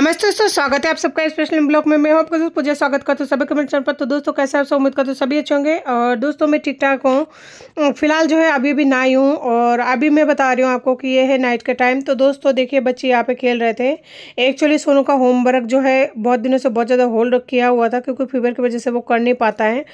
नमस्ते दोस्तों, स्वागत है आप सबका स्पेशल ब्लॉग में। मैं हूं आपका दोस्त पूजा। स्वागत करते हूं सभी कमेंट चैनल पर। तो दोस्तों कैसे आप सब, उम्मीद करते हो सभी अच्छे होंगे। और दोस्तों मैं ठीक ठाक हूं। फिलहाल जो है अभी भी नहाई हूं और अभी मैं बता रही हूं आपको कि ये है नाइट का टाइम। तो दोस्तों देखिए, बच्चे यहाँ पे खेल रहे थे। एक्चुअली सोनू का होमवर्क जो है बहुत दिनों से बहुत ज़्यादा होल्ड किया हुआ था, क्योंकि फीवर की वजह से वो कर नहीं पाता है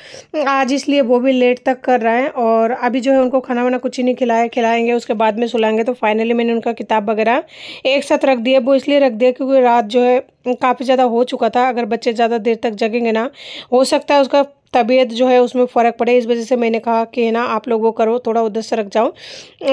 आज, इसलिए वो भी लेट तक कर रहा है। और अभी जो है उनको खाना वाना कुछ ही नहीं खिलाएंगे, उसके बाद में सुलाएंगे। तो फाइनली मैंने उनका किताब वगैरह एक साथ रख दिया। वो इसलिए रख दिया क्योंकि रात जो है काफ़ी ज़्यादा हो चुका था। अगर बच्चे ज़्यादा देर तक जगेंगे ना, हो सकता है उसका तबीयत जो है उसमें फ़र्क पड़े। इस वजह से मैंने कहा कि ना आप लोग वो करो, थोड़ा उधर से रख जाओ,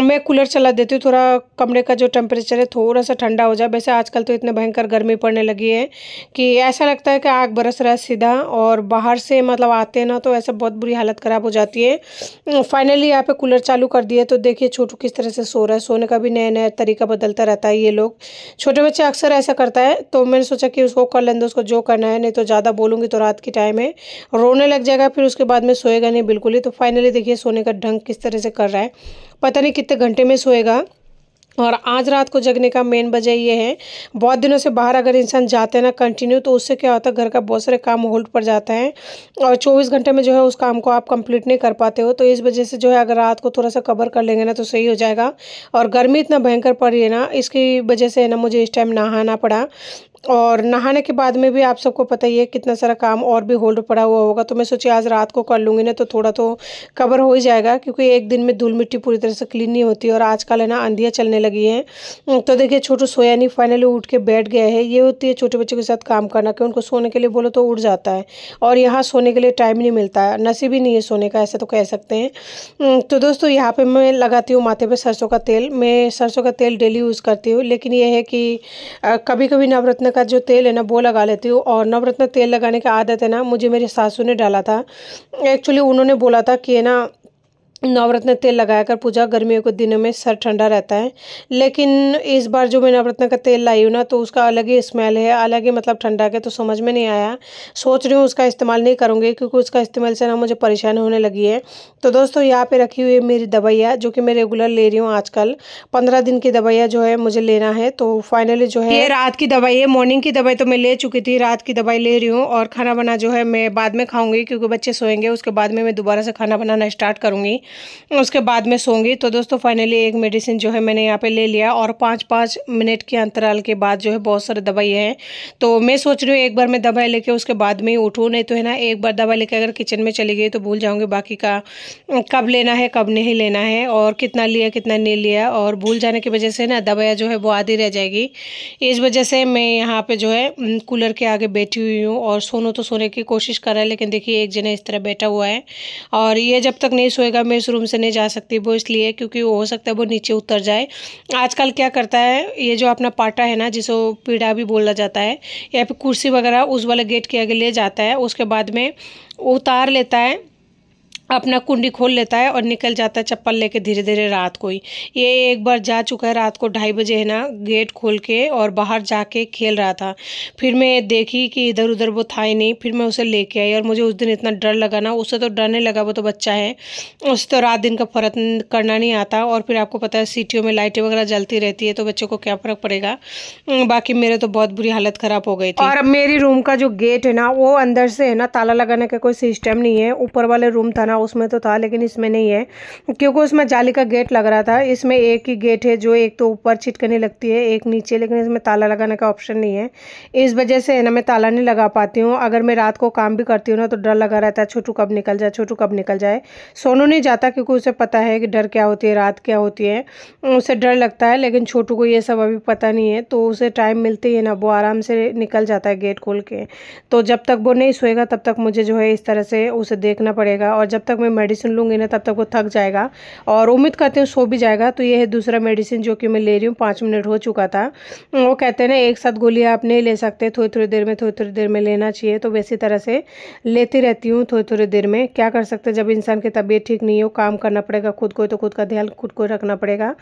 मैं कूलर चला देती हूँ, थोड़ा कमरे का जो टेम्परेचर है थोड़ा सा ठंडा हो जाए। वैसे आजकल तो इतने भयंकर गर्मी पड़ने लगी है कि ऐसा लगता है कि आग बरस रहा है सीधा। और बाहर से मतलब आते हैं ना तो ऐसा बहुत बुरी हालत ख़राब हो जाती है। फाइनली यहाँ पे कूलर चालू कर दिए। तो देखिए छोटू किस तरह से सो रहा है। सोने का भी नया नया तरीका बदलता रहता है ये लोग, छोटे बच्चे अक्सर ऐसा करता है। तो मैंने सोचा कि उसको कर लें दो, उसको जो करना है, नहीं तो ज़्यादा बोलूँगी तो रात की टाइम है रोने लग जाएगा, फिर उसके बाद में सोएगा नहीं बिल्कुल ही। तो फाइनली देखिए सोने का ढंग किस तरह से कर रहा है, पता नहीं कितने घंटे में सोएगा। और आज रात को जगने का मेन वजह ये है, बहुत दिनों से बाहर अगर इंसान जाते हैं ना कंटिन्यू, तो उससे क्या होता है घर का बहुत सारे काम होल्ड पड़ जाता है और 24 घंटे में जो है उस काम को आप कंप्लीट नहीं कर पाते हो। तो इस वजह से जो है अगर रात को थोड़ा सा कवर कर लेंगे ना तो सही हो जाएगा। और गर्मी इतना भयंकर पड़ रही है ना, इसकी वजह से है ना मुझे इस टाइम नहाना पड़ा। और नहाने के बाद में भी आप सबको पता ही है कितना सारा काम और भी होल्ड पड़ा हुआ होगा। तो मैं सोची आज रात को कर लूँगी ना तो थोड़ा तो कवर हो ही जाएगा, क्योंकि एक दिन में धूल मिट्टी पूरी तरह से क्लीन नहीं होती। और आजकल है ना आंधियाँ चलने लगी हैं। तो देखिए छोटू सोया नहीं, फाइनली उठ के बैठ गया है। ये होती है छोटे बच्चों के साथ काम करना कि उनको सोने के लिए बोलो तो उठ जाता है, और यहाँ सोने के लिए टाइम नहीं मिलता है, नसीब ही नहीं है सोने का, ऐसा तो कह सकते हैं। तो दोस्तों यहाँ पे मैं लगाती हूँ माथे पे सरसों का तेल। मैं सरसों का तेल डेली यूज़ करती हूँ, लेकिन ये है कि कभी कभी नवरत्न का जो तेल है ना वो लगा लेती हूँ। और नवरत्न तेल लगाने की आदत है ना मुझे मेरी सासू ने डाला था। एक्चुअली उन्होंने बोला था कि है ना नवरत्न तेल लगाया कर पूजा, गर्मियों के दिनों में सर ठंडा रहता है। लेकिन इस बार जो मैं नवरत्न का तेल लाई हूँ ना तो उसका अलग ही स्मेल है, अलग ही मतलब ठंडा के, तो समझ में नहीं आया। सोच रही हूँ उसका इस्तेमाल नहीं करूँगी, क्योंकि उसका इस्तेमाल से ना मुझे परेशानी होने लगी है। तो दोस्तों यहाँ पे रखी हुई है मेरी दवाइयाँ, जो कि मैं रेगुलर ले रही हूँ आजकल। 15 दिन की दवाइयाँ जो है मुझे लेना है। तो फाइनली जो है ये रात की दवाई है, मॉर्निंग की दवाई तो मैं ले चुकी थी, रात की दवाई ले रही हूँ। और खाना बना जो है मैं बाद में खाऊंगी, क्योंकि बच्चे सोएंगे, उसके बाद में मैं दोबारा से खाना बनाना स्टार्ट करूँगी, उसके बाद में सोऊंगी। तो दोस्तों फाइनली एक मेडिसिन जो है मैंने यहाँ पे ले लिया, और 5-5 मिनट के अंतराल के बाद जो है बहुत सारी दवाई है। तो मैं सोच रही हूँ एक बार मैं दवाई लेके उसके बाद में ही उठूँ, नहीं तो है ना एक बार दवाई लेके अगर किचन में चली गई तो भूल जाऊँगी बाकी का कब लेना है कब नहीं लेना है, और कितना लिया कितना नहीं लिया। और भूल जाने की वजह से ना दवाइयाँ जो है वो आधी रह जाएगी। इस वजह से मैं यहाँ पे जो है कूलर के आगे बैठी हुई हूँ। और सोनू तो सोने की कोशिश कर रहा है, लेकिन देखिए एक जना इस तरह बैठा हुआ है, और ये जब तक नहीं सोएगा मैं इस रूम से नहीं जा सकती। वो इसलिए क्योंकि वो हो सकता है वो नीचे उतर जाए। आजकल क्या करता है, ये जो अपना पाटा है ना जिसको पीढ़ा भी बोला जाता है, या फिर कुर्सी वगैरह उस वाले गेट के आगे ले जाता है, उसके बाद में उतार लेता है, अपना कुंडी खोल लेता है और निकल जाता है चप्पल लेके धीरे धीरे रात को ही। ये एक बार जा चुका है, रात को 2:30 बजे है ना गेट खोल के और बाहर जाके खेल रहा था। फिर मैं देखी कि इधर उधर वो था ही नहीं, फिर मैं उसे लेके आई। और मुझे उस दिन इतना डर लगा ना, उससे तो डरने लगा, वो तो बच्चा है, उससे तो रात दिन का फर्क करना नहीं आता। और फिर आपको पता है सिटियों में लाइटें वगैरह जलती रहती है, तो बच्चों को क्या फ़र्क पड़ेगा। बाकी मेरे तो बहुत बुरी हालत ख़राब हो गई थी। और मेरी रूम का जो गेट है ना वो अंदर से है ना ताला लगाने का कोई सिस्टम नहीं है। ऊपर वाले रूम था ना उसमें तो था, लेकिन इसमें नहीं है, क्योंकि उसमें जाली का गेट लग रहा था। इसमें एक ही गेट है, जो एक तो ऊपर छिटकनी लगती है, एक नीचे, लेकिन इसमें ताला लगाने का ऑप्शन नहीं है। इस वजह से है ना मैं ताला नहीं लगा पाती हूँ। अगर मैं रात को काम भी करती हूँ ना तो डर लगा रहता है, छोटू कब निकल जाए, छोटू कब निकल जाए। सोनू नहीं जाता, क्योंकि उसे पता है कि डर क्या होती है, रात क्या होती है, उसे डर लगता है। लेकिन छोटू को ये सब अभी पता नहीं है, तो उसे टाइम मिलते ही है ना वो आराम से निकल जाता है गेट खोल के। तो जब तक वो नहीं सोएगा तब तक मुझे जो है इस तरह से उसे देखना पड़ेगा। और जब तक मैं मेडिसिन लूँगी ना तब तक वो थक जाएगा, और उम्मीद करती हूँ सो भी जाएगा। तो ये है दूसरा मेडिसिन जो कि मैं ले रही हूँ, 5 मिनट हो चुका था। वो कहते हैं ना एक साथ गोली आप नहीं ले सकते, थोड़ी थोड़ी देर में लेना चाहिए। तो वैसी तरह से लेती रहती हूँ थोड़ी थोड़ी देर में। क्या कर सकते हैं, जब इंसान की तबीयत ठीक नहीं हो काम करना पड़ेगा खुद को, तो खुद का ध्यान खुद को रखना पड़ेगा।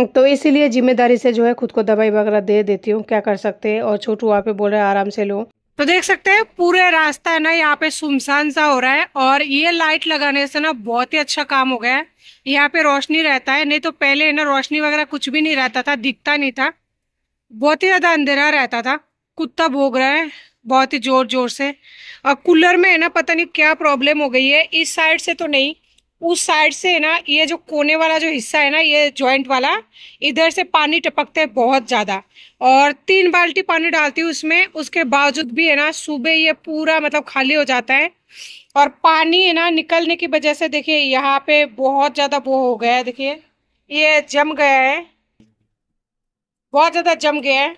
तो इसीलिए जिम्मेदारी से जो है खुद को दवाई वगैरह दे देती हूँ, क्या कर सकते हैं। और छोटू वहाँ पे बोल रहे हैं आराम से लो। तो देख सकते हैं पूरे रास्ता है ना यहाँ पे सुनसान सा हो रहा है, और ये लाइट लगाने से ना बहुत ही अच्छा काम हो गया है। यहाँ पे रोशनी रहता है, नहीं तो पहले है ना रोशनी वगैरह कुछ भी नहीं रहता था, दिखता नहीं था, बहुत ही ज्यादा अंधेरा रहता था। कुत्ता भौंक रहा है बहुत ही जोर जोर से। और कूलर में है ना, पता नहीं क्या प्रॉब्लम हो गई है, इस साइड से तो नहीं, उस साइड से है ना, ये जो कोने वाला जो हिस्सा है ना, ये जॉइंट वाला, इधर से पानी टपकते है बहुत ज्यादा। और 3 बाल्टी पानी डालती हूँ उसमें, उसके बावजूद भी है ना, सुबह ये पूरा मतलब खाली हो जाता है। और पानी है ना निकलने की वजह से देखिए यहाँ पे बहुत ज्यादा वो हो गया है, देखिए ये जम गया है, बहुत ज्यादा जम गया है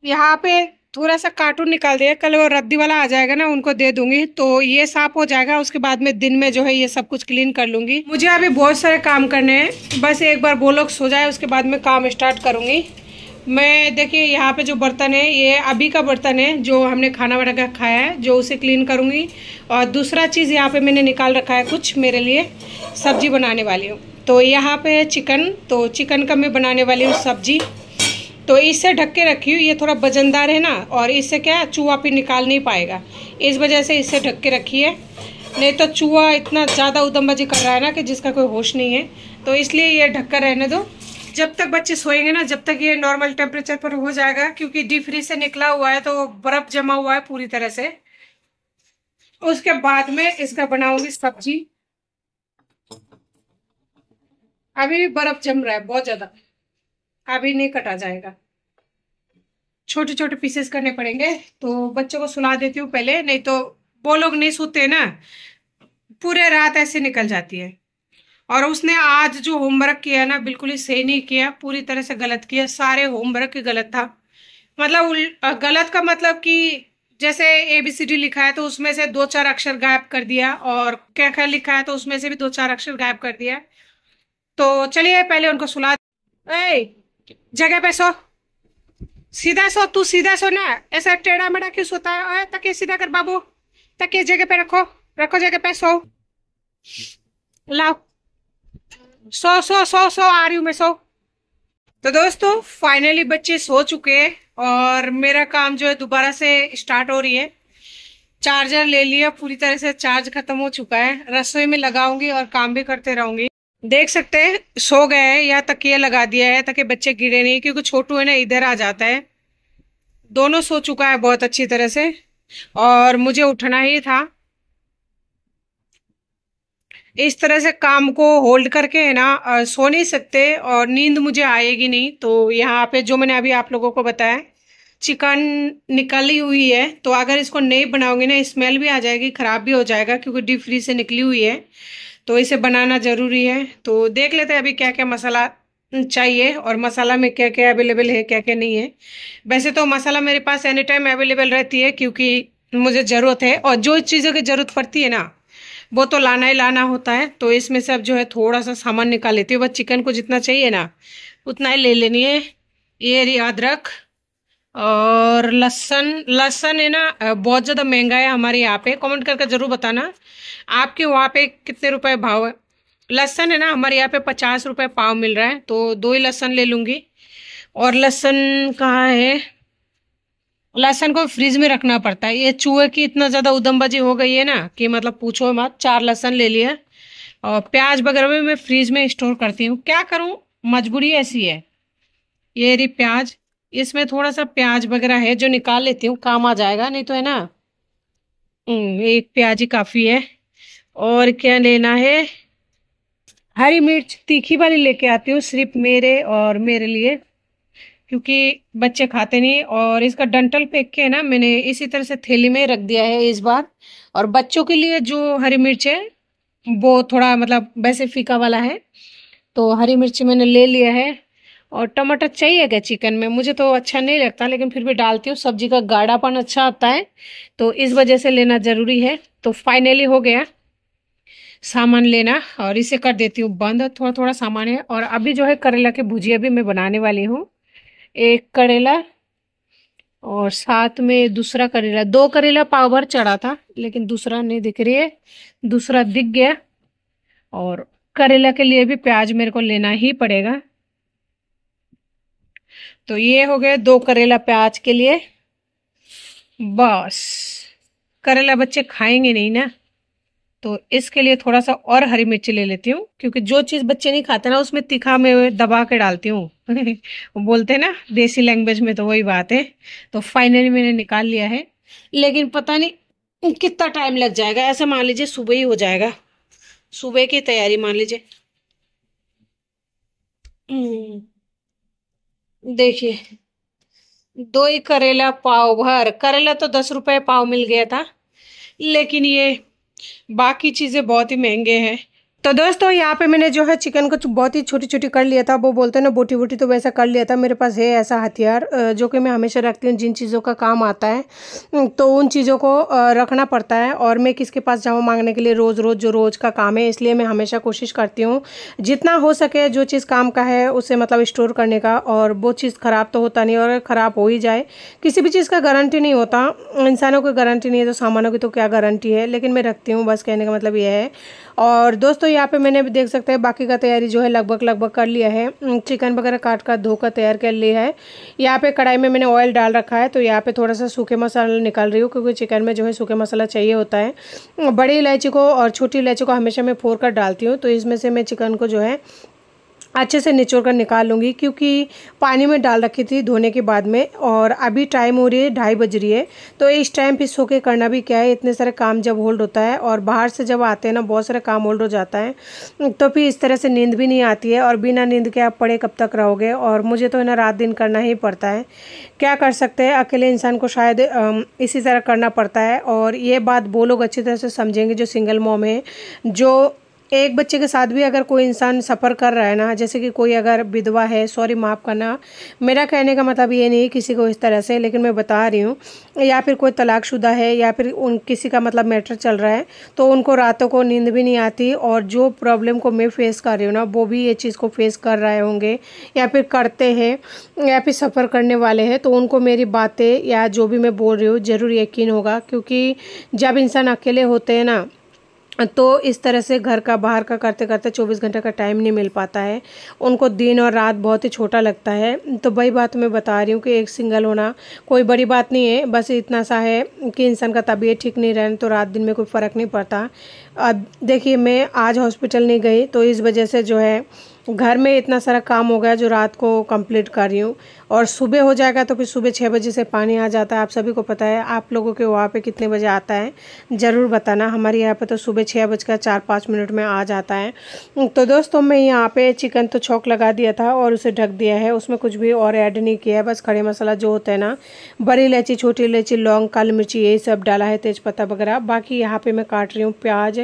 यहाँ पे। थोड़ा सा कार्टून निकाल दिया, कल वो रद्दी वाला आ जाएगा ना, उनको दे दूंगी तो ये साफ हो जाएगा। उसके बाद में दिन में जो है ये सब कुछ क्लीन कर लूंगी। मुझे अभी बहुत सारे काम करने हैं, बस एक बार वो लोग सो जाए उसके बाद में काम स्टार्ट करूंगी मैं। देखिए यहाँ पे जो बर्तन है ये अभी का बर्तन है, जो हमने खाना बना कर खाया है, जो उसे क्लीन करूंगी। और दूसरा चीज़ यहाँ पे मैंने निकाल रखा है कुछ मेरे लिए, सब्जी बनाने वाली हूँ। तो यहाँ पे है चिकन, तो चिकन का मैं बनाने वाली हूँ सब्जी। तो इससे ढक के रखी हूँ, ये थोड़ा वजनदार है ना, और इससे क्या चूहा फिर निकाल नहीं पाएगा, इस वजह से इससे ढक के रखी है। नहीं तो चूहा इतना ज़्यादा उदमबाजी कर रहा है ना कि जिसका कोई होश नहीं है, तो इसलिए ये ढक कर रहने दो। जब तक बच्चे सोएंगे ना, जब तक ये नॉर्मल टेम्परेचर पर हो जाएगा, क्योंकि डीप फ्रीज से निकला हुआ है तो बर्फ जमा हुआ है पूरी तरह से। उसके बाद में इसका बनाऊंगी सब्जी। अभी भी बर्फ जम रहा है बहुत ज्यादा, अभी नहीं कटा जाएगा, छोटे छोटे पीसेस करने पड़ेंगे। तो बच्चों को सुला देती हूँ पहले, नहीं तो वो लोग नहीं सोते ना, पूरे रात ऐसे निकल जाती है। और उसने आज जो होमवर्क किया ना, बिल्कुल ही सही नहीं किया, पूरी तरह से गलत किया, सारे होमवर्क ही गलत था। मतलब गलत का मतलब कि जैसे ABCD लिखा है तो उसमें से 2-4 अक्षर गायब कर दिया, और क्या क्या लिखा है तो उसमें से भी 2-4 अक्षर गायब कर दिया। तो चलिए पहले उनको सुला। ए, जगह पे सो, सीधा सो, तू सीधा सो ना, ऐसा टेढ़ा मेढ़ा क्यों सोता है? ओए तकिए सीधा कर बाबू, तकिए जगह पे रखो, रखो जगह पे, सो, लाओ, सो सो सो सो, आ रही हूँ मैं, सो। तो दोस्तों फाइनली बच्चे सो चुके हैं, और मेरा काम जो है दोबारा से स्टार्ट हो रही है। चार्जर ले लिया, पूरी तरह से चार्ज खत्म हो चुका है, रसोई में लगाऊंगी और काम भी करते रहूंगी। देख सकते हैं सो गए हैं, या तकिया लगा दिया है ताकि बच्चे गिरे नहीं, क्योंकि छोटू है ना इधर आ जाता है। दोनों सो चुका है बहुत अच्छी तरह से, और मुझे उठना ही था। इस तरह से काम को होल्ड करके है ना सो नहीं सकते, और नींद मुझे आएगी नहीं। तो यहाँ पे जो मैंने अभी आप लोगों को बताया, चिकन निकली हुई है, तो अगर इसको नहीं बनाओगे ना स्मेल भी आ जाएगी, खराब भी हो जाएगा, क्योंकि डीप फ्रीज से निकली हुई है। तो इसे बनाना जरूरी है। तो देख लेते हैं अभी क्या क्या मसाला चाहिए, और मसाला में क्या क्या अवेलेबल है क्या क्या नहीं है। वैसे तो मसाला मेरे पास एनी टाइम अवेलेबल रहती है, क्योंकि मुझे ज़रूरत है, और जो चीज़ों की ज़रूरत पड़ती है ना वो तो लाना ही लाना होता है। तो इसमें से अब जो है थोड़ा सा सामान निकाल लेती हूँ, बस चिकन को जितना चाहिए ना उतना ही ले लेनी है। ये रही अदरक, और लहसुन। लहसुन है ना बहुत ज़्यादा महंगा है हमारे यहाँ पे, कमेंट करके ज़रूर बताना आपके वहाँ पे कितने रुपए भाव है। लहसुन है ना हमारे यहाँ पे 50 रुपए पाव मिल रहा है, तो 2 ही लहसुन ले लूँगी। और लहसुन कहाँ है, लहसुन को फ्रिज में रखना पड़ता है, ये चूहे की इतना ज़्यादा उदमबाजी हो गई है ना कि मतलब पूछो मत। 4 लहसुन ले लिया, और प्याज वगैरह भी मैं फ्रिज में स्टोर करती हूँ, क्या करूँ मजबूरी ऐसी है। ये रही प्याज, इसमें थोड़ा सा प्याज वगैरह है जो निकाल लेती हूँ, काम आ जाएगा, नहीं तो है ना। एक प्याज ही काफ़ी है। और क्या लेना है, हरी मिर्च तीखी वाली लेके आती हूँ, सिर्फ मेरे और मेरे लिए, क्योंकि बच्चे खाते नहीं। और इसका डंठल फेंक के ना मैंने इसी तरह से थैली में रख दिया है इस बार। और बच्चों के लिए जो हरी मिर्च है वो थोड़ा मतलब वैसे फीका वाला है, तो हरी मिर्च मैंने ले लिया है। और टमाटर चाहिए क्या चिकन में, मुझे तो अच्छा नहीं लगता, लेकिन फिर भी डालती हूँ, सब्जी का गाढ़ापन अच्छा आता है, तो इस वजह से लेना जरूरी है। तो फाइनली हो गया सामान लेना, और इसे कर देती हूँ बंद। थोड़ा थोड़ा सामान है। और अभी जो है करेला की भुजिया भी मैं बनाने वाली हूँ, एक करेला और साथ में दूसरा करेला। 2 करेला पाव भर चढ़ा था, लेकिन दूसरा नहीं दिख रही है, दूसरा दिख गया। और करेला के लिए भी प्याज मेरे को लेना ही पड़ेगा। तो ये हो गए 2 करेला प्याज के लिए। बस करेला बच्चे खाएंगे नहीं ना, तो इसके लिए थोड़ा सा और हरी मिर्ची ले लेती हूँ, क्योंकि जो चीज़ बच्चे नहीं खाते ना उसमें तीखा मैं दबा के डालती हूँ। वो बोलते हैं ना देसी लैंग्वेज में, तो वही बात है। तो फाइनली मैंने निकाल लिया है, लेकिन पता नहीं कितना टाइम लग जाएगा। ऐसा मान लीजिए सुबह ही हो जाएगा, सुबह की तैयारी मान लीजिए। देखिए, दो ही करेला पाव भर, करेला तो 10 रुपए पाव मिल गया था, लेकिन ये बाकी चीजें बहुत ही महंगे हैं। तो दोस्तों यहाँ पे मैंने जो है चिकन को बहुत ही छोटी छोटी कर लिया था। वो बोलते हैं ना बोटी बोटी, तो वैसा कर लिया था। मेरे पास है ऐसा हथियार जो कि मैं हमेशा रखती हूँ जिन चीज़ों का काम आता है। तो उन चीज़ों को रखना पड़ता है, और मैं किसके पास जाऊँ मांगने के लिए रोज़ रोज़, जो रोज़ का काम है। इसलिए मैं हमेशा कोशिश करती हूँ जितना हो सके जो चीज़ काम का है उसे मतलब स्टोर करने का। और वो चीज़ ख़राब तो होता नहीं, और ख़राब हो ही जाए, किसी भी चीज़ का गारंटी नहीं होता। इंसानों को गारंटी नहीं है तो सामानों की तो क्या गारंटी है। लेकिन मैं रखती हूँ, बस कहने का मतलब ये है। और दोस्तों यहाँ पे मैंने भी देख सकते हैं बाकी का तैयारी जो है लगभग कर लिया है। चिकन वगैरह काट कर धोकर तैयार कर लिया है। यहाँ पे कढ़ाई में मैंने ऑयल डाल रखा है। तो यहाँ पे थोड़ा सा सूखे मसाला निकाल रही हूँ, क्योंकि चिकन में जो है सूखे मसाला चाहिए होता है। बड़ी इलायची को और छोटी इलायची को हमेशा मैं फोड़ कर डालती हूँ। तो इसमें से मैं चिकन को जो है अच्छे से निचोड़ कर निकाल लूँगी, क्योंकि पानी में डाल रखी थी धोने के बाद में। और अभी टाइम हो रही है 2:30 बज रही है। तो इस टाइम पे सो के करना भी क्या है, इतने सारे काम जब होल्ड होता है और बाहर से जब आते हैं ना बहुत सारे काम होल्ड हो जाता है, तो फिर इस तरह से नींद भी नहीं आती है। और बिना नींद के आप पड़े कब तक रहोगे। और मुझे तो है ना रात दिन करना ही पड़ता है, क्या कर सकते हैं। अकेले इंसान को शायद इसी तरह करना पड़ता है। और ये बात वो लोग अच्छी तरह से समझेंगे जो सिंगल मॉम है, जो एक बच्चे के साथ भी अगर कोई इंसान सफ़र कर रहा है ना, जैसे कि कोई अगर विधवा है, सॉरी माफ़ करना, मेरा कहने का मतलब ये नहीं किसी को इस तरह से, लेकिन मैं बता रही हूँ, या फिर कोई तलाकशुदा है, या फिर उन किसी का मतलब मैटर चल रहा है, तो उनको रातों को नींद भी नहीं आती। और जो प्रॉब्लम को मैं फेस कर रही हूँ ना, वो भी ये चीज़ को फेस कर रहे होंगे, या फिर करते हैं, या फिर सफ़र करने वाले हैं। तो उनको मेरी बातें या जो भी मैं बोल रही हूँ ज़रूर यकीन होगा, क्योंकि जब इंसान अकेले होते हैं ना, तो इस तरह से घर का बाहर का करते करते 24 घंटे का टाइम नहीं मिल पाता है। उनको दिन और रात बहुत ही छोटा लगता है। तो वही बात मैं बता रही हूँ कि एक सिंगल होना कोई बड़ी बात नहीं है। बस इतना सा है कि इंसान का तबीयत ठीक नहीं रहने तो रात दिन में कोई फ़र्क नहीं पड़ता। अब देखिए, मैं आज हॉस्पिटल नहीं गई, तो इस वजह से जो है घर में इतना सारा काम हो गया जो रात को कंप्लीट कर रही हूँ। और सुबह हो जाएगा तो फिर सुबह 6 बजे से पानी आ जाता है। आप सभी को पता है। आप लोगों के वहाँ पे कितने बजे आता है ज़रूर बताना। हमारे यहाँ पे तो सुबह 6:04-5 में आ जाता है। तो दोस्तों मैं यहाँ पे चिकन तो छौंक लगा दिया था और उसे ढक दिया है। उसमें कुछ भी और ऐड नहीं किया है, बस खड़े मसाला जो होता है ना, बड़ी इलायची, छोटी इलायची, लौंग, काली मिर्ची, यही सब डाला है, तेज़पत्ता वगैरह। बाकी यहाँ पर मैं काट रही हूँ प्याज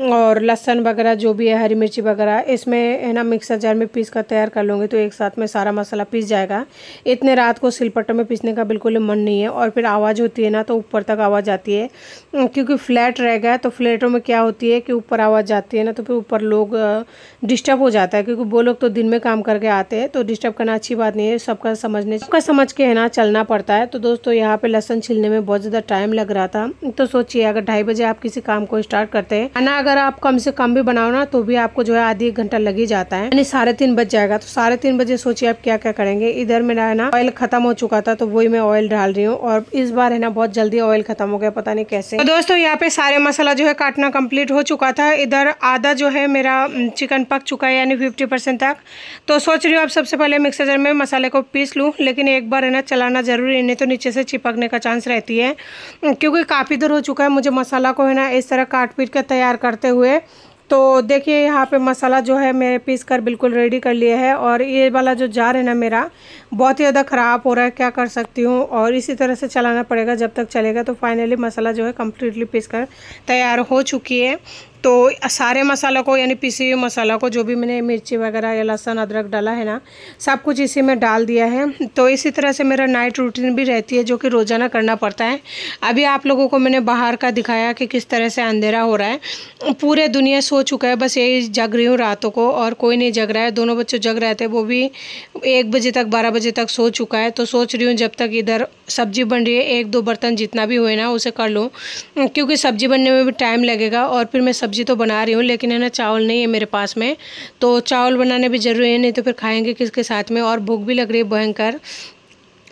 और लहसुन वगैरह जो भी है, हरी मिर्ची वगैरह। इसमें है ना मिक्सर जार में पीस कर तैयार कर लूँगी, तो एक साथ में सारा मसाला पीस जाएगा। इतने रात को सिलपट्टों में पीसने का बिल्कुल मन नहीं है। और फिर आवाज़ होती है ना, तो ऊपर तक आवाज़ आती है, क्योंकि फ्लैट रहेगा। तो फ्लैटों में क्या होती है कि ऊपर आवाज़ जाती है ना, तो फिर ऊपर लोग डिस्टर्ब हो जाता है, क्योंकि वो लोग तो दिन में काम करके आते हैं, तो डिस्टर्ब करना अच्छी बात नहीं है। सबका समझ के है ना चलना पड़ता है। तो दोस्तों यहाँ पे लहसुन छिलने में बहुत ज़्यादा टाइम लग रहा था। तो सोचिए अगर 2:30 बजे आप किसी काम को स्टार्ट करते हैं ना, अगर आप कम से कम भी बनाओ ना, तो भी आपको जो है आधी 1 घंटा लग ही जाता है, यानी 3:30 बज जाएगा। तो 3:30 बजे सोचिए आप क्या क्या करेंगे। इधर मेरा है ना ऑयल खत्म हो चुका था, तो वही मैं ऑयल डाल रही हूँ। और इस बार है ना बहुत जल्दी ऑयल खत्म हो गया, पता नहीं कैसे। तो दोस्तों यहाँ पे सारे मसाला जो है काटना कंप्लीट हो चुका था। इधर आधा जो है मेरा चिकन पक चुका है, यानी 50% तक। तो सोच रही हूँ अब सबसे पहले मिक्सर जार में मसाले को पीस लूँ, लेकिन एक बार है ना चलाना जरूरी है, नहीं तो नीचे से चिपकने का चांस रहती है। क्योंकि काफ़ी देर हो चुका है मुझे मसाला को है ना इस तरह काट पीट कर तैयार करते हुए। तो देखिए यहाँ पे मसाला जो है मैं पीस कर बिल्कुल रेडी कर लिया है। और ये वाला जो जार है ना मेरा बहुत ही ज़्यादा ख़राब हो रहा है, क्या कर सकती हूँ। और इसी तरह से चलाना पड़ेगा जब तक चलेगा। तो फाइनली मसाला जो है कम्प्लीटली पीस कर तैयार हो चुकी है। तो सारे मसालों को, यानी पिसी हुई मसाला को, जो भी मैंने मिर्ची वगैरह या लहसुन अदरक डाला है ना, सब कुछ इसी में डाल दिया है। तो इसी तरह से मेरा नाइट रूटीन भी रहती है, जो कि रोज़ाना करना पड़ता है। अभी आप लोगों को मैंने बाहर का दिखाया कि किस तरह से अंधेरा हो रहा है। पूरे दुनिया सो चुका है, बस यही जग रही हूँ रातों को, और कोई नहीं जग रहा है। दोनों बच्चे जग रहे थे, वो भी 1 बजे तक 12 बजे तक सो चुका है। तो सोच रही हूँ जब तक इधर सब्जी बन रही है 1-2 बर्तन जितना भी हुए ना उसे कर लूँ, क्योंकि सब्जी बनने में भी टाइम लगेगा। और फिर मैं सब्जी तो बना रही हूँ, लेकिन है ना चावल नहीं है मेरे पास में, तो चावल बनाने भी ज़रूरी है, नहीं तो फिर खाएंगे किसके साथ में। और भूख भी लग रही है भयंकर।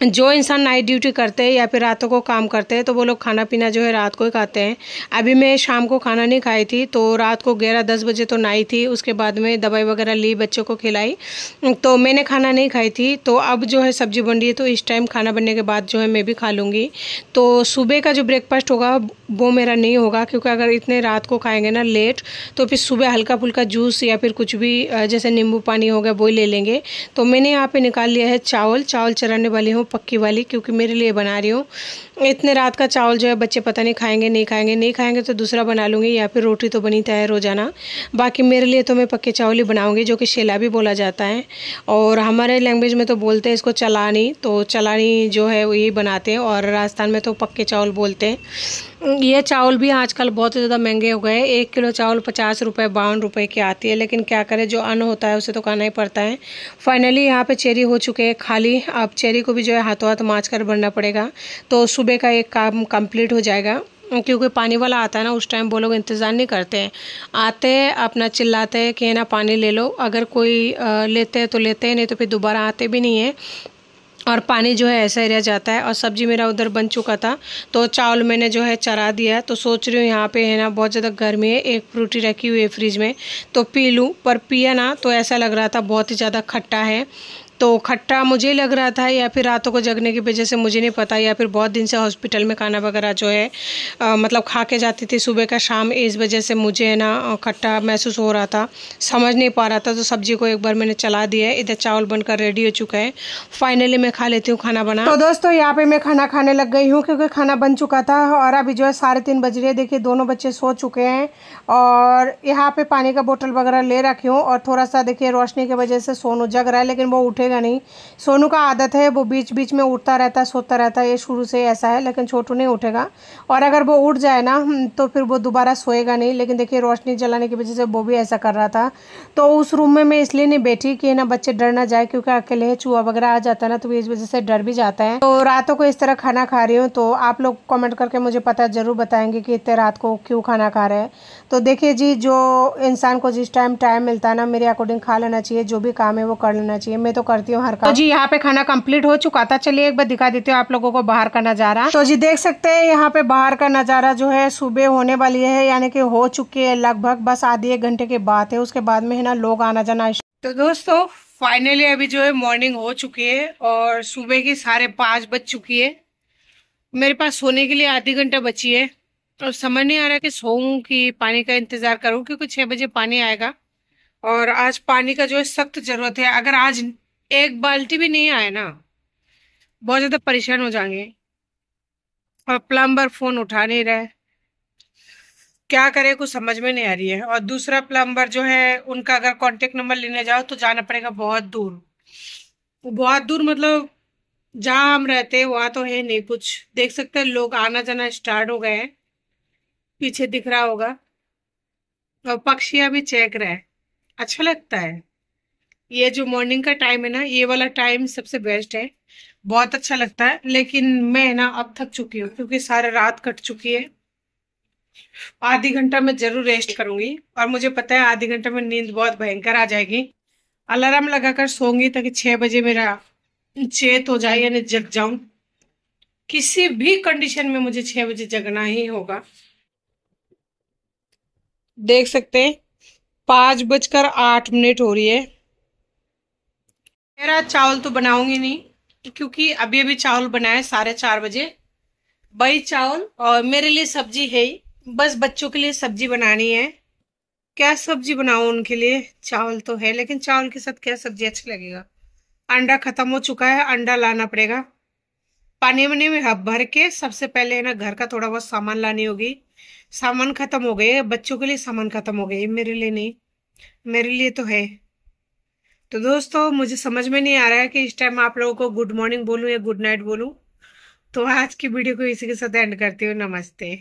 जो इंसान नाइट ड्यूटी करते हैं या फिर रातों को काम करते हैं तो वो लोग खाना पीना जो है रात को ही खाते हैं। अभी मैं शाम को खाना नहीं खाई थी, तो रात को 11-10 बजे तो नहाई थी, उसके बाद में दवाई वगैरह ली, बच्चों को खिलाई, तो मैंने खाना नहीं खाई थी। तो अब जो है सब्जी बन रही है, तो इस टाइम खाना बनने के बाद जो है मैं भी खा लूँगी। तो सुबह का जो ब्रेकफास्ट होगा वो मेरा नहीं होगा, क्योंकि अगर इतने रात को खाएँगे ना लेट, तो फिर सुबह हल्का फुल्का जूस या फिर कुछ भी जैसे नींबू पानी हो गया वो ले लेंगे। तो मैंने यहाँ पे निकाल लिया है चावल चढ़ाने वाली हूँ पक्की वाली, क्योंकि मेरे लिए बना रही हूँ। इतने रात का चावल जो है बच्चे पता नहीं खाएंगे नहीं खाएंगे तो दूसरा बना लूँगी, या फिर रोटी तो बनी है रोज़ाना। बाकी मेरे लिए तो मैं पक्के चावल ही बनाऊँगी, जो कि शेला भी बोला जाता है, और हमारे लैंग्वेज में तो बोलते हैं इसको चलानी। तो चलानी जो है वो यही बनाते हैं, और राजस्थान में तो पक्के चावल बोलते हैं। ये चावल भी आजकल बहुत ज़्यादा महंगे हो गए। 1 किलो चावल 50 रुपये 52 रुपये की आती है, लेकिन क्या करें, जो अन्न होता है उसे तो खाना ही पड़ता है। फाइनली यहाँ पे चेरी हो चुके हैं खाली। अब चेरी को भी जो है हाथों हाथ माँज कर भरना पड़ेगा, तो सुबह का एक काम कंप्लीट हो जाएगा। क्योंकि पानी वाला आता है ना, उस टाइम वो लोग इंतज़ार नहीं करते हैं, आते हैं अपना चिल्लाते हैं कि ना पानी ले लो। अगर कोई लेते हैं तो लेते हैं, नहीं तो फिर दोबारा आते भी नहीं है, और पानी जो है ऐसा ही रह जाता है। और सब्ज़ी मेरा उधर बन चुका था, तो चावल मैंने जो है चढ़ा दिया। तो सोच रही हूँ यहाँ पे है ना बहुत ज़्यादा गर्मी है, एक फ्रूटी रखी हुई है फ्रिज में, तो पी लूँ। पर पिया ना तो ऐसा लग रहा था बहुत ही ज़्यादा खट्टा है। तो खट्टा मुझे लग रहा था, या फिर रातों को जगने की वजह से मुझे नहीं पता, या फिर बहुत दिन से हॉस्पिटल में खाना वगैरह जो है मतलब खा के जाती थी सुबह का शाम, इस वजह से मुझे है ना खट्टा महसूस हो रहा था, समझ नहीं पा रहा था। तो सब्जी को एक बार मैंने चला दिया है। इधर चावल बनकर रेडी हो चुका है। फाइनली मैं खा लेती हूँ खाना बना। तो दोस्तों यहाँ पे मैं खाना खाने लग गई हूँ, क्योंकि खाना बन चुका था, और अभी जो है 3:30 बज रहे हैं। देखिए दोनों बच्चे सो चुके हैं, और यहाँ पे पानी का बोतल वगैरह ले रखी हूँ। और थोड़ा सा देखिए रोशनी की वजह से सोनू जग रहा है, लेकिन वो उठेगा नहीं। सोनू का आदत है, वो बीच बीच में उठता रहता है, सोता रहता है, ये शुरू से ऐसा है। लेकिन छोटू नहीं उठेगा, और अगर वो उठ जाए ना तो फिर वो दोबारा सोएगा नहीं। लेकिन देखिए रोशनी जलाने की वजह से वो भी ऐसा कर रहा था। तो उस रूम में मैं इसलिए नहीं बैठी कि ना बच्चे डर ना जाए, क्योंकि अकेले चूहा वगैरह आ जाता है ना, तो इस वजह से डर भी जाता है। तो रातों को इस तरह खाना खा रही हूँ। तो आप लोग कमेंट करके मुझे पता जरूर बताएंगे कि इतने रात को क्यों खाना खा रहे हैं। तो देखिए जी, जो इंसान को जिस टाइम मिलता है ना, मेरे अकॉर्डिंग खा लेना चाहिए, जो भी काम है वो कर लेना चाहिए। मैं तो करती हूँ हर काम। तो जी यहाँ पे खाना कंप्लीट हो चुका था। चलिए एक बार दिखा देती हूँ आप लोगों को बाहर का नज़ारा। तो जी देख सकते हैं यहाँ पे बाहर का नज़ारा जो है सुबह होने वाली है, यानी कि हो चुकी है लगभग, बस आधी 1 घंटे की बात है। उसके बाद में है ना लोग आना जाना। तो दोस्तों फाइनली अभी जो है मॉर्निंग हो चुकी है, और सुबह की 5:30 बज चुकी है। मेरे पास सोने के लिए आधी घंटा बची है, और समझ नहीं आ रहा कि सोऊं कि पानी का इंतजार करूं, क्योंकि 6 बजे पानी आएगा, और आज पानी का जो है सख्त जरूरत है। अगर आज एक बाल्टी भी नहीं आए ना, बहुत ज्यादा परेशान हो जाएंगे। और प्लम्बर फोन उठा नहीं रहा है, क्या करे कुछ समझ में नहीं आ रही है। और दूसरा प्लम्बर जो है, उनका अगर कांटेक्ट नंबर लेने जाओ तो जाना पड़ेगा बहुत दूर। बहुत दूर मतलब जहाँ हम रहते हैं वहां तो है नहीं कुछ। देख सकते हैं लोग आना जाना स्टार्ट हो गए हैं, पीछे दिख रहा होगा, और पक्षियां भी चहक रहे हैं। अच्छा लगता है। ये जो मॉर्निंग का टाइम है ना, ये वाला टाइम सबसे बेस्ट है, बहुत अच्छा लगता है। लेकिन मैं ना अब थक चुकी हूँ, क्योंकि सारी रात कट चुकी है। आधी घंटा मैं जरूर रेस्ट करूंगी, और मुझे पता है आधी घंटा में नींद बहुत भयंकर आ जाएगी। अलार्म लगाकर सोऊंगी ताकि 6 बजे मेरा चेत हो जाए, यानी जग जाऊं। किसी भी कंडीशन में मुझे 6 बजे जगना ही होगा। देख सकते हैं 5:08 हो रही है। मेरा चावल तो बनाऊंगी नहीं, क्योंकि अभी अभी चावल बनाए 4:30 बजे, वही चावल, और मेरे लिए सब्जी है ही, बस बच्चों के लिए सब्जी बनानी है। क्या सब्जी बनाऊं उनके लिए, चावल तो है, लेकिन चावल के साथ क्या सब्जी अच्छा लगेगा। अंडा खत्म हो चुका है, अंडा लाना पड़ेगा। पानी वानी में हब भर के सबसे पहले है ना घर का थोड़ा बहुत सामान लानी होगी। सामान खत्म हो गए, बच्चों के लिए सामान खत्म हो गए, मेरे लिए नहीं, मेरे लिए तो है। तो दोस्तों मुझे समझ में नहीं आ रहा है कि इस टाइम आप लोगों को गुड मॉर्निंग बोलूं या गुड नाइट बोलूं। तो आज की वीडियो को इसी के साथ एंड करती हूँ। नमस्ते।